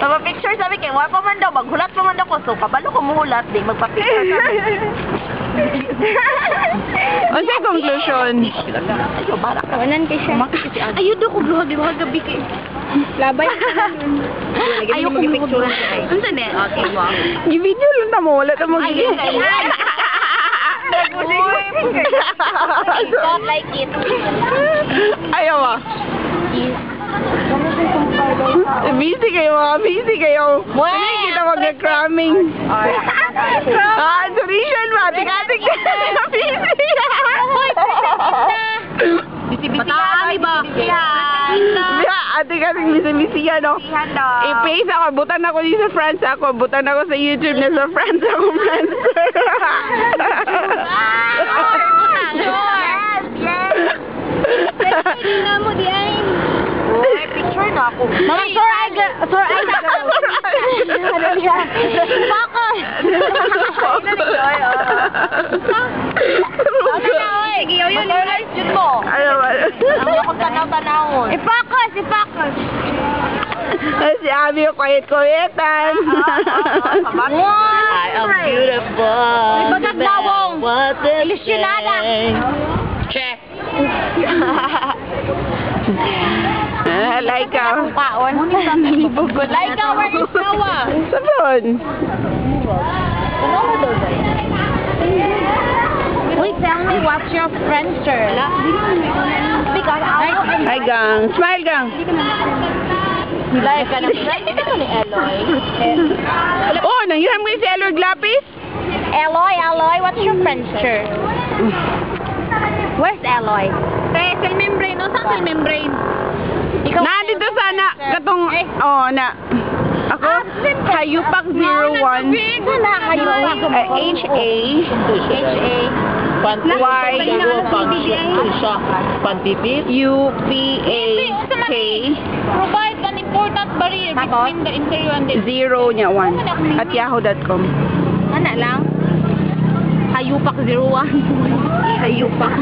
Mapapicture sabi kay wa pa man daw, maghulat pa man daw ko. So, kabalo ko muhulat, di magpapicture sabi. Unsay conclusion? Ayo, barak ka. Kawanan kay siya. Ayun daw ko bluhag, di ba gabi kay. Labay. Ayaw ko picture. Unsa ni? Okay, wow. Gi-video lang na mo, wala ta mo gi. Don't like it. Ayaw ah. Busy kayo mga, busy kayo. Hindi kita mag-cramming. Duration ba? Tika-tik na busy. Matami ba? Ate-kating busy-busy yan, no? I-pace ako, butan ako dito sa France ako, butan ako sa YouTube na sa France ako, France. Tingnan mo di ay. Oy, picture na ako. Mama, sure I Focus. Sige, yun. Yun mo. Ano ba? Ang akong tanaw-tanawon. I-focus. Si Abby yung quiet-quietan. I am beautiful. May bagat bawong. Ilusyonada. Check. Laika. Paon. Laika, where is Noah? Sabon. Wait, tell me what's your Friendster? Because Hi, gang. Smile, gang. Like ka na. Like ka ni Eloy. Oh, nanghiram kayo si Eloy Glapis? Eloy, what's your Friendster? Where's Eloy? Cell membrane. No, saan cell membrane? Nandito sana. Katong, oh, na. Ako, Hayupak 01. Wala kayo. Pantipit. UPAK. Provide an important barrier between the interior and the 0 niya 1 at yahoo.com. Ano lang? Hayupak 01. Hayupak.